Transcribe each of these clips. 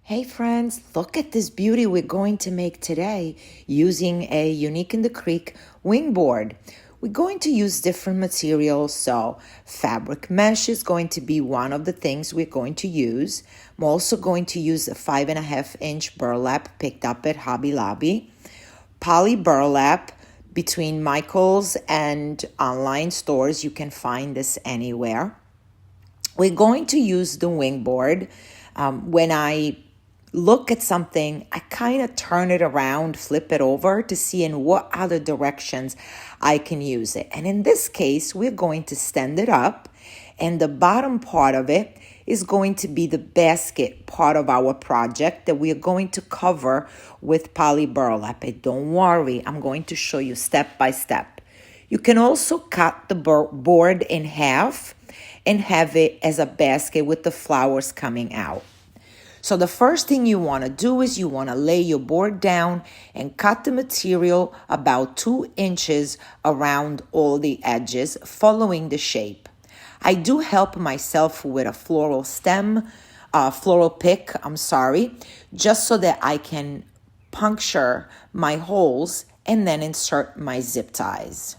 Hey friends, look at this beauty we're going to make today using a Unique in the Creek wing board. We're going to use different materials, so fabric mesh is going to be one of the things we're going to use. I'm also going to use a 5.5-inch burlap picked up at Hobby Lobby. Poly burlap between Michael's and online stores. You can find this anywhere. We're going to use the wing board. When I look at something, I kind of turn it around, flip it over to see in what other directions I can use it. And in this case, we're going to stand it up, and the bottom part of it is going to be the basket part of our project that we are going to cover with poly burlap. And don't worry, I'm going to show you step by step. You can also cut the board in half and have it as a basket with the flowers coming out. So the first thing you want to do is you want to lay your board down and cut the material about 2 inches around all the edges, following the shape. I do help myself with a floral pick, just so that I can puncture my holes and then insert my zip ties.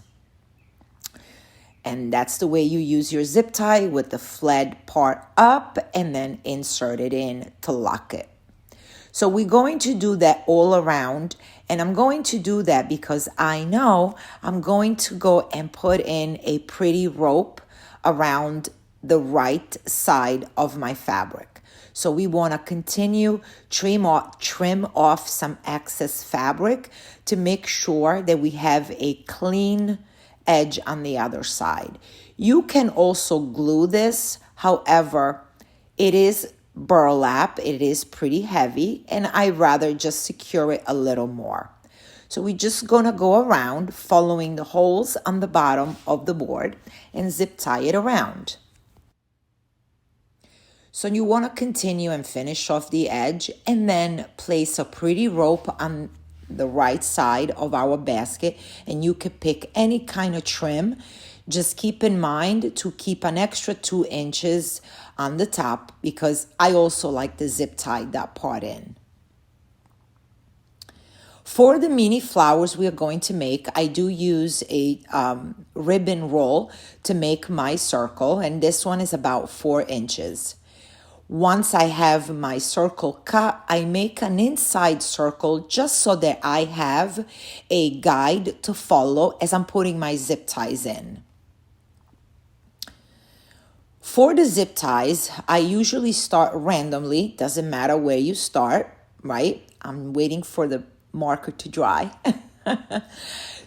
And that's the way you use your zip tie, with the flat part up and then insert it in to lock it. So we're going to do that all around, and I'm going to do that because I know I'm going to go and put in a pretty rope around the right side of my fabric. So we want to continue trim off some excess fabric to make sure that we have a clean edge on the other side. You can also glue this. However, it is burlap. It is pretty heavy, and I rather just secure it a little more. So we're just gonna go around following the holes on the bottom of the board and zip tie it around. So you want to continue and finish off the edge, and then place a pretty rope on the right side of our basket, and you can pick any kind of trim. Just keep in mind to keep an extra 2 inches on the top, because I also like to zip tie that part in. For the mini flowers we are going to make, I do use a ribbon roll to make my circle, and this one is about 4 inches. Once I have my circle cut, I make an inside circle just so that I have a guide to follow as I'm putting my zip ties in. For the zip ties, I usually start randomly. Doesn't matter where you start, right? I'm waiting for the marker to dry.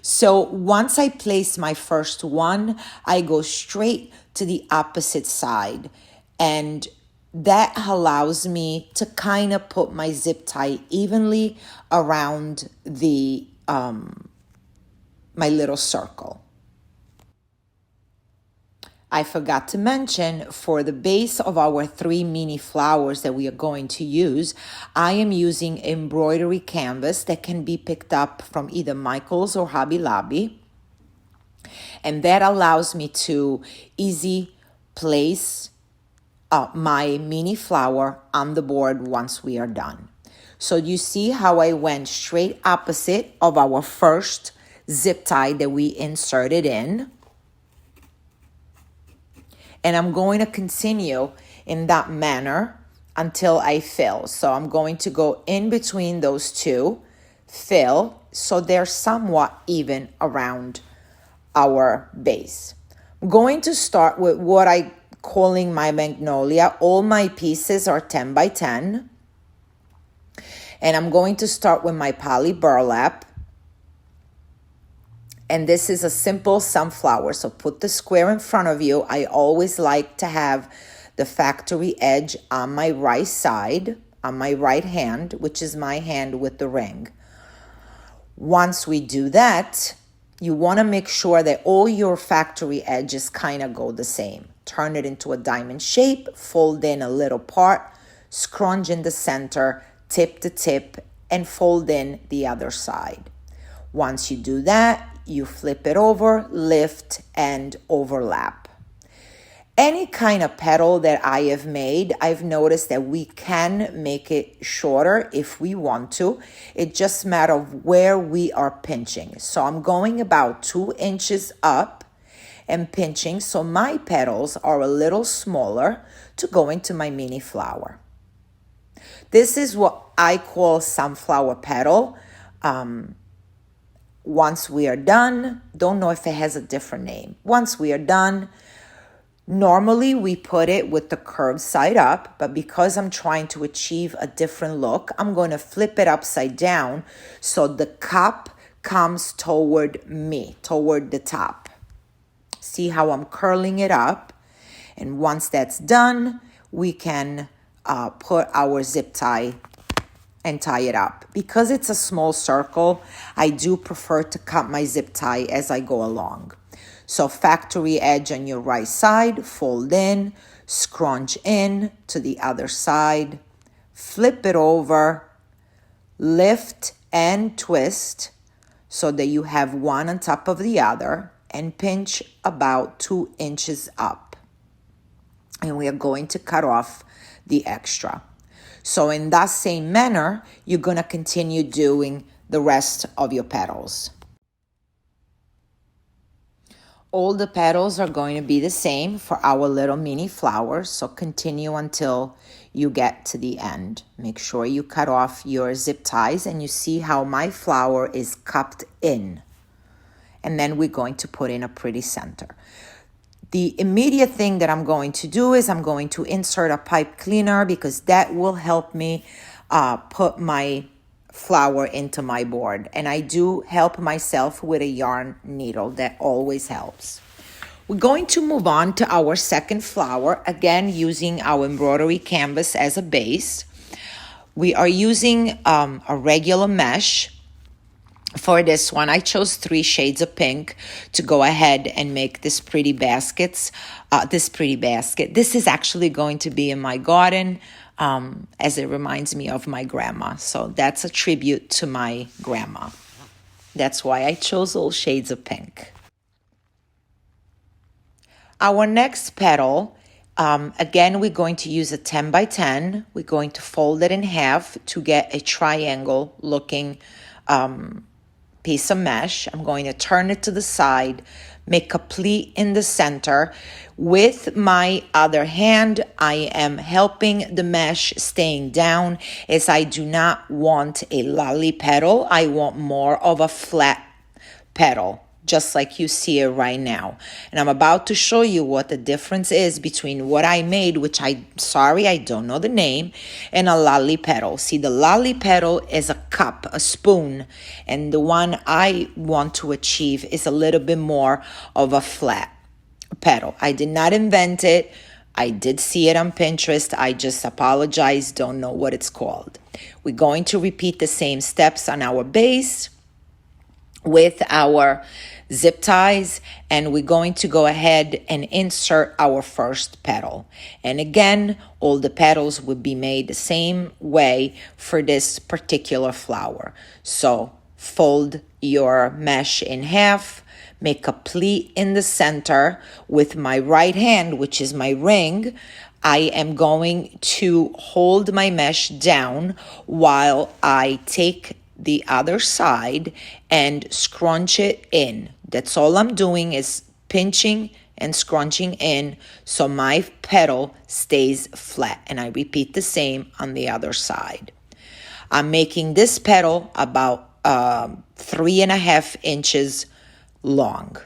So once I place my first one, I go straight to the opposite side, and that allows me to kind of put my zip tie evenly around the my little circle. I forgot to mention, for the base of our 3 mini flowers that we are going to use, I am using embroidery canvas that can be picked up from either Michael's or Hobby Lobby. And that allows me to easy place my mini flower on the board once we are done. So you see how I went straight opposite of our first zip tie that we inserted in. And I'm going to continue in that manner until I fill. So I'm going to go in between those two, fill, so they're somewhat even around our base. I'm going to start with what I calling my magnolia. All my pieces are 10 by 10. And I'm going to start with my poly burlap. And this is a simple sunflower. So put the square in front of you. I always like to have the factory edge on my right side, on my right hand, which is my hand with the ring. Once we do that, you want to make sure that all your factory edges kind of go the same. Turn it into a diamond shape, fold in a little part, scrunch in the center, tip to tip, and fold in the other side. Once you do that, you flip it over, lift, and overlap. Any kind of petal that I have made, I've noticed that we can make it shorter if we want to. It just matters of where we are pinching. So I'm going about 2 inches up and pinching, so my petals are a little smaller to go into my mini flower. This is what I call sunflower petal. Once we are done, don't know if it has a different name. Once we are done, normally we put it with the curved side up, but because I'm trying to achieve a different look, I'm going to flip it upside down so the cup comes toward me, toward the top. See how I'm curling it up? And once that's done, we can put our zip tie and tie it up. Because it's a small circle, I do prefer to cut my zip tie as I go along. So factory edge on your right side, fold in, scrunch in to the other side, flip it over, lift and twist so that you have one on top of the other, and pinch about 2 inches up. And we are going to cut off the extra. So in that same manner, you're going to continue doing the rest of your petals. All the petals are going to be the same for our little mini flowers, so continue until you get to the end. Make sure you cut off your zip ties, and you see how my flower is cupped in. And then we're going to put in a pretty center. The immediate thing that I'm going to do is I'm going to insert a pipe cleaner, because that will help me put my flower into my board. And I do help myself with a yarn needle. That always helps. We're going to move on to our second flower, again using our embroidery canvas as a base. We are using a regular mesh. For this one, I chose 3 shades of pink to go ahead and make this pretty basket. This is actually going to be in my garden, as it reminds me of my grandma. So that's a tribute to my grandma. That's why I chose all shades of pink. Our next petal, again, we're going to use a 10 by 10. We're going to fold it in half to get a triangle looking piece of mesh. I'm going to turn it to the side, make a pleat in the center. With my other hand, I am helping the mesh staying down, as I do not want a lolly petal. I want more of a flat petal, just like you see it right now. And I'm about to show you what the difference is between what I made, which I don't know the name, and a lolly petal. See, the lolly petal is a cup, a spoon, and the one I want to achieve is a little bit more of a flat petal. I did not invent it. I did see it on Pinterest. I just apologize, don't know what it's called. We're going to repeat the same steps on our base with our zip ties, and we're going to go ahead and insert our first petal. And again, all the petals would be made the same way for this particular flower. So fold your mesh in half, make a pleat in the center. With my right hand, which is my ring, I am going to hold my mesh down while I take the other side and scrunch it in. That's all I'm doing, is pinching and scrunching in so my petal stays flat. And I repeat the same on the other side. I'm making this petal about 3.5 inches long.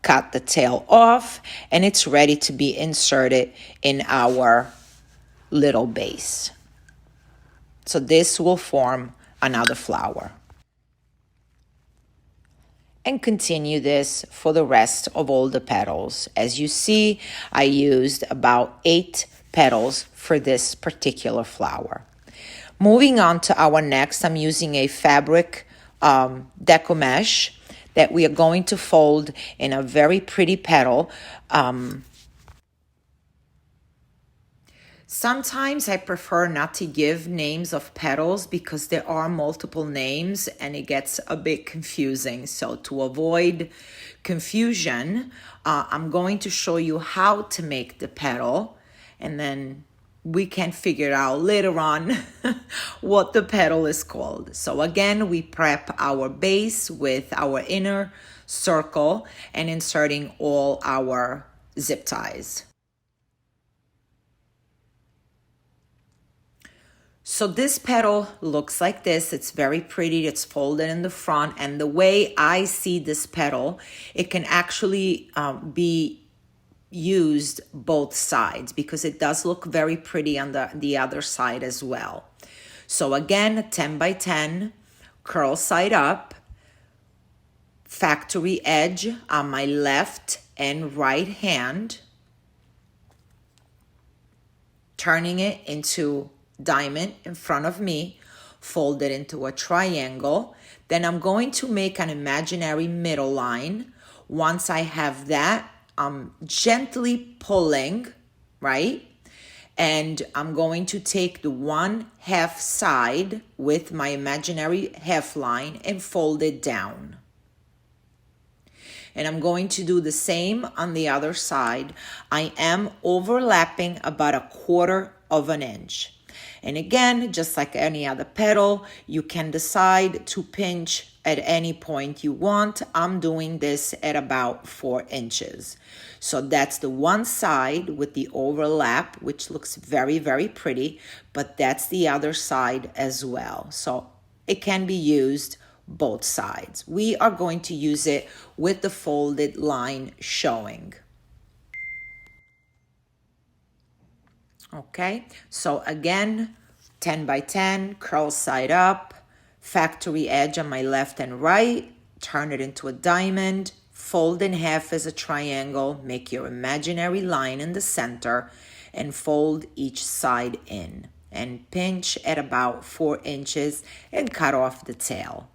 Cut the tail off, and it's ready to be inserted in our little base. So this will form another flower. And continue this for the rest of all the petals. As you see, I used about 8 petals for this particular flower. Moving on to our next, I'm using a fabric deco mesh that we are going to fold in a very pretty petal. Sometimes I prefer not to give names of petals because there are multiple names and it gets a bit confusing. So to avoid confusion, I'm going to show you how to make the petal, and then we can figure out later on what the petal is called. So again, we prep our base with our inner circle and inserting all our zip ties. So this petal looks like this. It's very pretty. It's folded in the front. And the way I see this petal, it can actually be used both sides because it does look very pretty on the other side as well. So again, 10 by 10, curl side up, factory edge on my left and right hand, turning it into diamond in front of me, fold it into a triangle. Then I'm going to make an imaginary middle line. Once I have that, I'm gently pulling, right? And I'm going to take the 1/2 side with my imaginary half line and fold it down. And I'm going to do the same on the other side. I am overlapping about 1/4 of an inch. And again, just like any other petal, you can decide to pinch at any point you want. I'm doing this at about 4 inches. So that's the one side with the overlap, which looks very, very pretty, but that's the other side as well. So it can be used both sides. We are going to use it with the folded line showing. Okay, so again, 10 by 10, curl side up, factory edge on my left and right, turn it into a diamond, fold in half as a triangle, make your imaginary line in the center, and fold each side in. And pinch at about 4 inches and cut off the tail.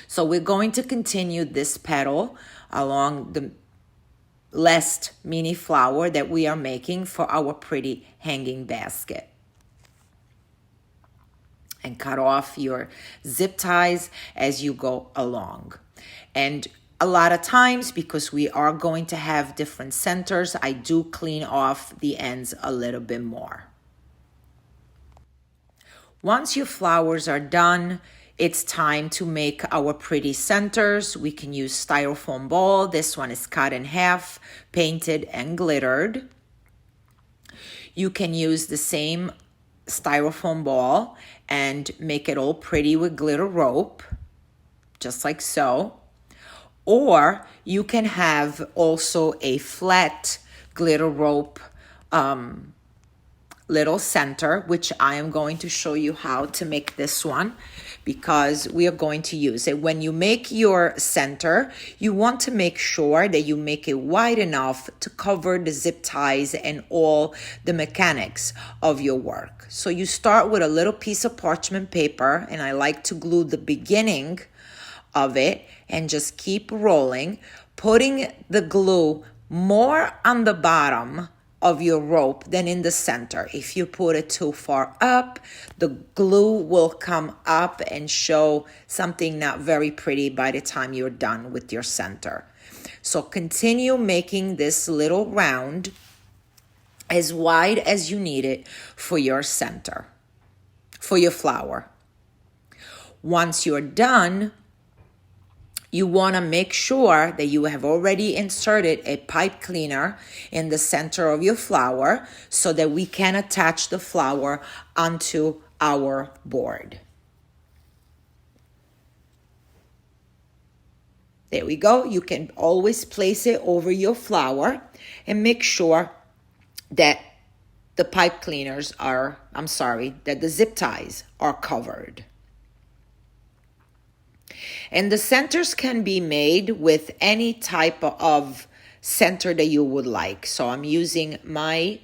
So we're going to continue this petal along the last mini flower that we are making for our pretty hanging basket. And cut off your zip ties as you go along. And a lot of times, because we are going to have different centers, I do clean off the ends a little bit more. Once your flowers are done, it's time to make our pretty centers. We can use styrofoam ball. This one is cut in half, painted and glittered. You can use the same styrofoam ball and make it all pretty with glitter rope, just like so. Or you can have also a flat glitter rope little center, which I am going to show you how to make this one because we are going to use it. When you make your center, you want to make sure that you make it wide enough to cover the zip ties and all the mechanics of your work. So you start with a little piece of parchment paper, and I like to glue the beginning of it and just keep rolling, putting the glue more on the bottom of your rope than in the center. If you put it too far up, the glue will come up and show something not very pretty by the time you're done with your center. So continue making this little round as wide as you need it for your center, for your flower. Once you're done, you want to make sure that you have already inserted a pipe cleaner in the center of your flower so that we can attach the flower onto our board. There we go. You can always place it over your flower and make sure that the pipe cleaners are, that the zip ties are covered. And the centers can be made with any type of center that you would like. So I'm using my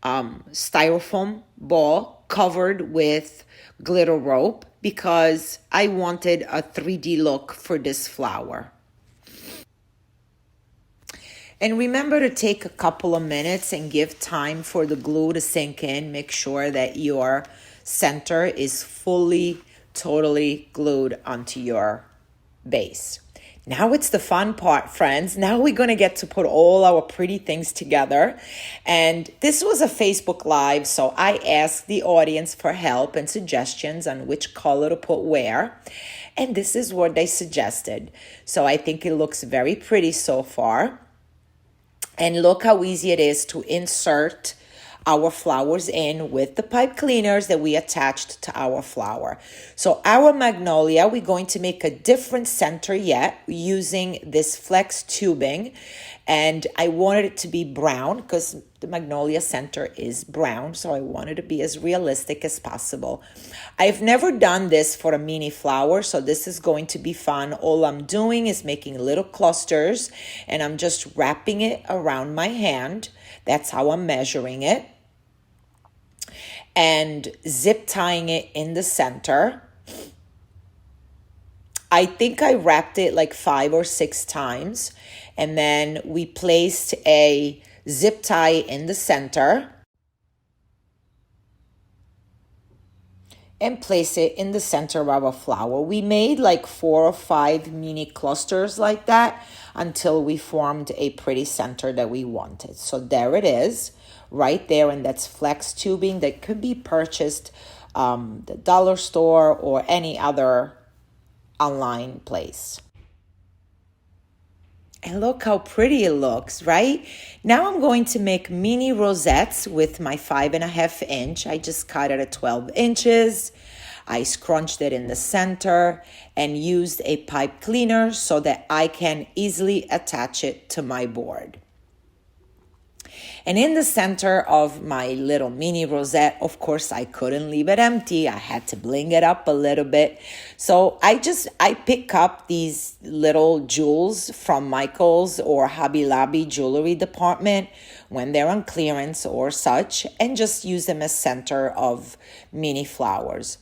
styrofoam ball covered with glitter rope because I wanted a 3D look for this flower. And remember to take a couple of minutes and give time for the glue to sink in. Make sure that your center is fully, totally glued onto your base. Now it's the fun part, friends. Now we're going to get to put all our pretty things together. And this was a Facebook Live, so I asked the audience for help and suggestions on which color to put where. And this is what they suggested. So I think it looks very pretty so far. And look how easy it is to insert our flowers in with the pipe cleaners that we attached to our flower. So our magnolia, we're going to make a different center yet using this flex tubing. And I wanted it to be brown because the magnolia center is brown. So I wanted to be as realistic as possible. I've never done this for a mini flower, so this is going to be fun. All I'm doing is making little clusters and I'm just wrapping it around my hand. That's how I'm measuring it. And zip tying it in the center. I think I wrapped it like 5 or 6 times. And then we placed a zip tie in the center. And place it in the center of our flower. We made like 4 or 5 mini clusters like that until we formed a pretty center that we wanted. So there it is, right there, and that's flex tubing that could be purchased the dollar store or any other online place. And look how pretty it looks, right? Now I'm going to make mini rosettes with my 5.5 inch. I just cut it at 12 inches. I scrunched it in the center and used a pipe cleaner so that I can easily attach it to my board. And in the center of my little mini rosette, of course, I couldn't leave it empty. I had to bling it up a little bit. So I pick up these little jewels from Michael's or Hobby Lobby jewelry department when they're on clearance or such, and just use them as center of mini flowers.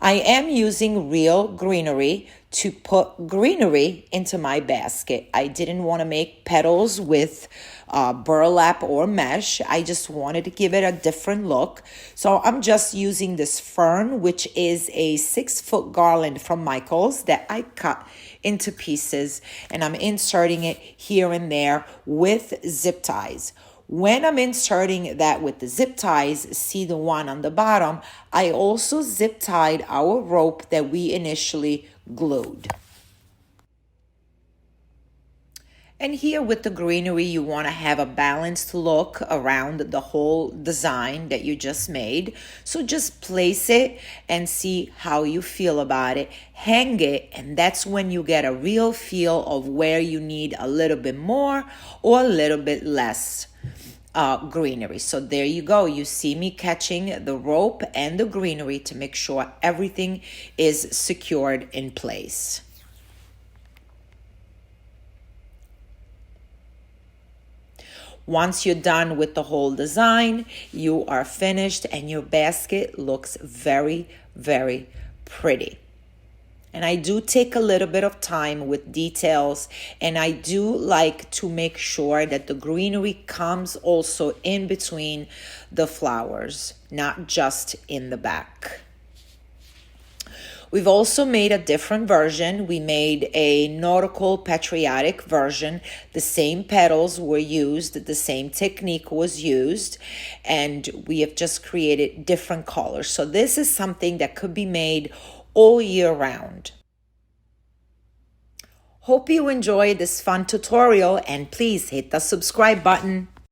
I am using real greenery to put greenery into my basket. I didn't want to make petals with burlap or mesh. I just wanted to give it a different look. So I'm just using this fern, which is a 6-foot garland from Michael's that I cut into pieces, and I'm inserting it here and there with zip ties. When I'm inserting that with the zip ties, see the one on the bottom, I also zip tied our rope that we initially glued. And here with the greenery, you want to have a balanced look around the whole design that you just made. So just place it and see how you feel about it. Hang it, and that's when you get a real feel of where you need a little bit more or a little bit less greenery. So there you go. You see me catching the rope and the greenery to make sure everything is secured in place. Once you're done with the whole design, you are finished and your basket looks very, very pretty. And I do take a little bit of time with details, and I do like to make sure that the greenery comes also in between the flowers, not just in the back. We've also made a different version. We made a nautical patriotic version. The same petals were used, the same technique was used, and we have just created different colors. So this is something that could be made all year round. Hope you enjoyed this fun tutorial, and please hit the subscribe button.